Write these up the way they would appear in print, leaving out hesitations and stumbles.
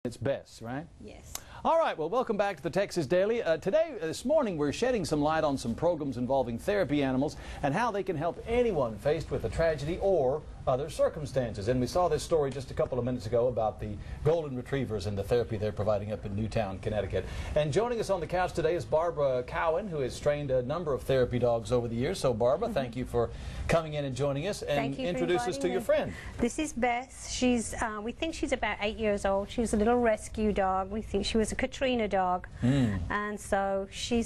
It's best, right? Yes. All right, well, welcome back to the Texas Daily. This morning, we're shedding some light on some programs involving therapy animals and how they can help anyone faced with a tragedy or other circumstances. And we saw this story just a couple of minutes ago about the golden retrievers and the therapy they're providing up in Newtown, Connecticut. And joining us on the couch today is Barbara Kouwen, who has trained a number of therapy dogs over the years. So, Barbara, thank you for coming in and joining us, and introduce us to your friend. This is Beth. She's, we think she's about 8 years old. She was a little rescue dog. We think she was a Katrina dog. And so she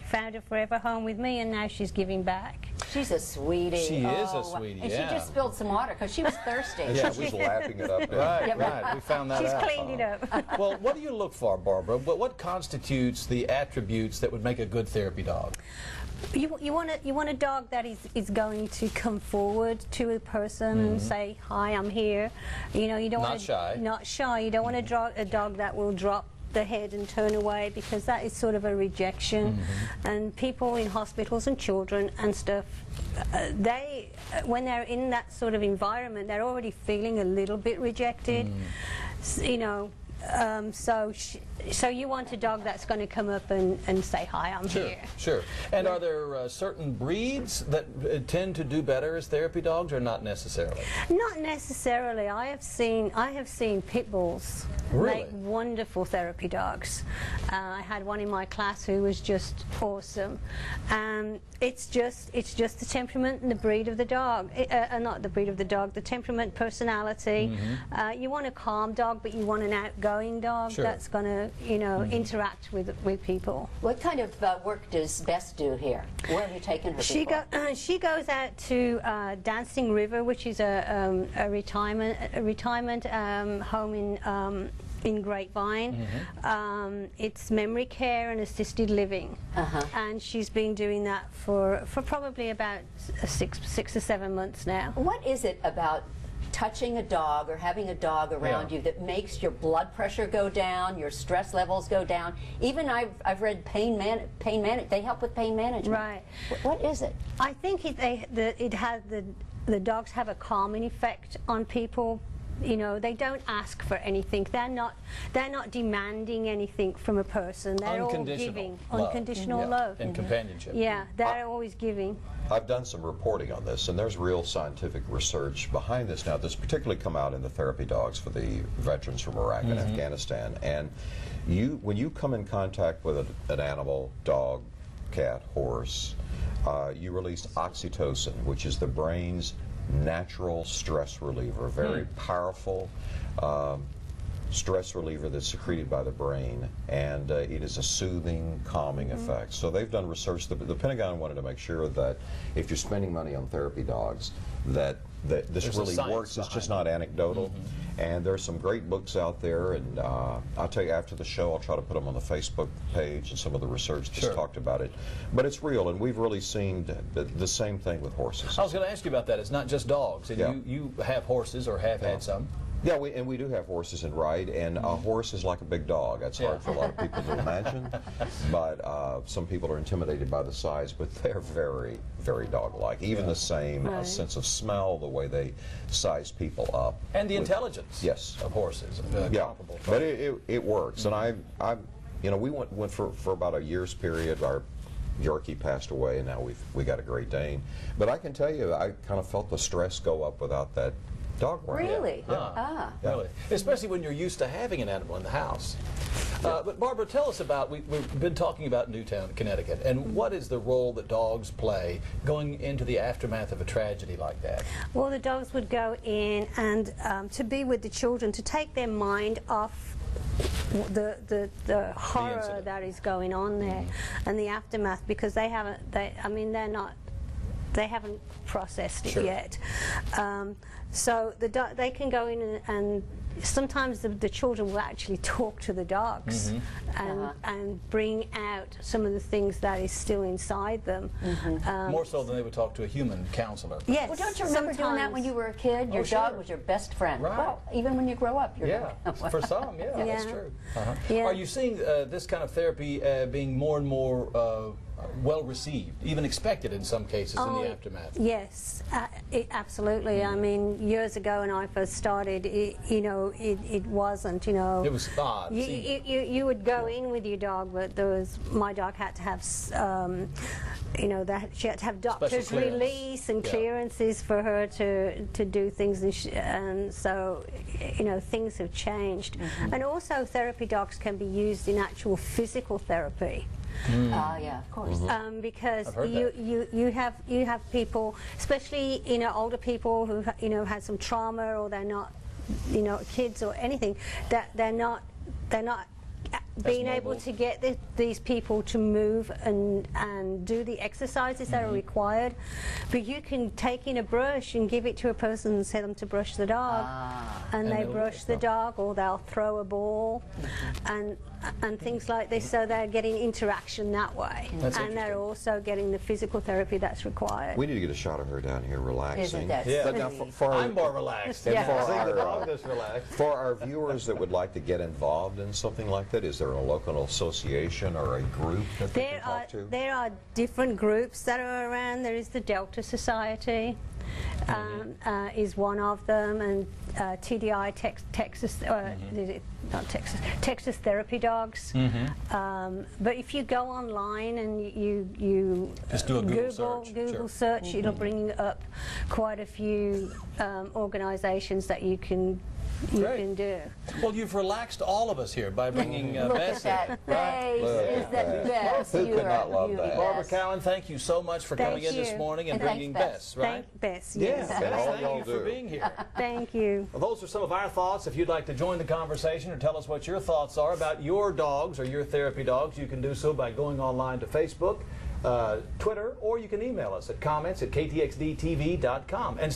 found a forever home with me, and now she's giving back. She's a sweetie. She is a sweetie, and she just spilled some water because she was thirsty. Yeah, she was lapping it up. Right, right. We found that out. She's cleaned it up. Well, what do you look for, Barbara? What constitutes the attributes that would make a good therapy dog? You want a dog that is going to come forward to a person and say, "Hi, I'm here." You know, you don't want shy. Not shy. You don't want a dog that will drop the head and turn away, because that is sort of a rejection. And people in hospitals and children and stuff, when they're in that sort of environment, they're already feeling a little bit rejected. You know. So you want a dog that's going to come up and say, "Hi, I'm here." Sure. And are there certain breeds that tend to do better as therapy dogs, or not necessarily? Not necessarily. I have seen pit bulls make wonderful therapy dogs. I had one in my class who was just awesome. It's just the temperament and the breed of the dog. Not the breed of the dog, the temperament, personality. You want a calm dog, but you want an outgoing dog that's going to, you know, interact with people. What kind of work does Beth do here? Where have you taken her? She goes out to Dancing River, which is a retirement home in Grapevine. It's memory care and assisted living, and she's been doing that for probably about six or 7 months now. What is it about touching a dog or having a dog around you that makes your blood pressure go down, your stress levels go down? Even I've read they help with pain management. Right. What is it? I think the dogs have a calming effect on people. You know, they don't ask for anything. They're not demanding anything from a person. They're all giving. Unconditional love. And companionship. Yeah, they're always giving. I've done some reporting on this, and there's real scientific research behind this. Now, this particularly come out in the therapy dogs for the veterans from Iraq and Afghanistan. And when you come in contact with an animal, dog, cat, horse, you release oxytocin, which is the brain's natural stress reliever, very powerful stress reliever that's secreted by the brain, and it is a soothing, calming effect. So they've done research. The Pentagon wanted to make sure that if you're spending money on therapy dogs, that this really works. It's just not anecdotal. And there's some great books out there, and I'll tell you, after the show, I'll try to put them on the Facebook page and some of the research that's talked about it. But it's real, and we've really seen the same thing with horses. I was going to ask you about that. It's not just dogs. And you have horses, or have had some. Yeah, we do have horses and ride, and a horse is like a big dog. That's hard for a lot of people to imagine, but some people are intimidated by the size, but they're very, very dog-like. Even the same sense of smell, the way they size people up. And the intelligence of horses. Comparable. But it works. And you know, we went for about a year's period. Our Yorkie passed away, and now we got a Great Dane. But I can tell you, I kind of felt the stress go up without that dog work. Really? Really. Especially when you're used to having an animal in the house. But Barbara, tell us about, we've been talking about Newtown, Connecticut, and what is the role that dogs play going into the aftermath of a tragedy like that? Well, the dogs would go in and to be with the children, to take their mind off the horror that is going on there and the aftermath, because they haven't processed it yet. So they can go in and sometimes the children will actually talk to the dogs and bring out some of the things that is still inside them. More so than they would talk to a human counselor. Yes. Well, don't you remember doing that when you were a kid? Your dog was your best friend. Right. Well, even when you grow up, you're for some, that's true. Are you seeing this kind of therapy being more and more well received, even expected in some cases in the aftermath. Yes, absolutely. I mean, years ago when I first started, it wasn't, It was odd. You would go in with your dog, but my dog had to have, she had to have doctor's release and clearances for her to do things, and so, things have changed. And also therapy dogs can be used in actual physical therapy. Yeah, of course. Because you have people, especially older people who had some trauma, or they're not kids or anything, that they're not being able to get these people to move and do the exercises that are required. But you can take in a brush and give it to a person and tell them to brush the dog, and they brush the dog, or they'll throw a ball and things like this, so they're getting interaction that way. And they're also getting the physical therapy that's required. We need to get a shot of her down here relaxing. Isn't that But now I'm more relaxed. And relaxed. for our viewers that would like to get involved in something like that, is there a local association or a group that they can talk to? There are different groups that are around. There is the Delta Society. Is one of them, and TDI, Texas, not Texas, Texas Therapy Dogs. But if you go online and you just do a Google search, it'll bring up quite a few organizations that you can do. Well, you've relaxed all of us here by bringing Bess in. Is the best. Who could not love that? Barbara Kouwen, thank you so much for coming in this morning and bringing Bess, right? Thank Bess, yes. Thank you for being here. Thank you. Well, those are some of our thoughts. If you'd like to join the conversation or tell us what your thoughts are about your dogs or your therapy dogs, you can do so by going online to Facebook, Twitter, or you can email us at comments@ktxdtv.com. And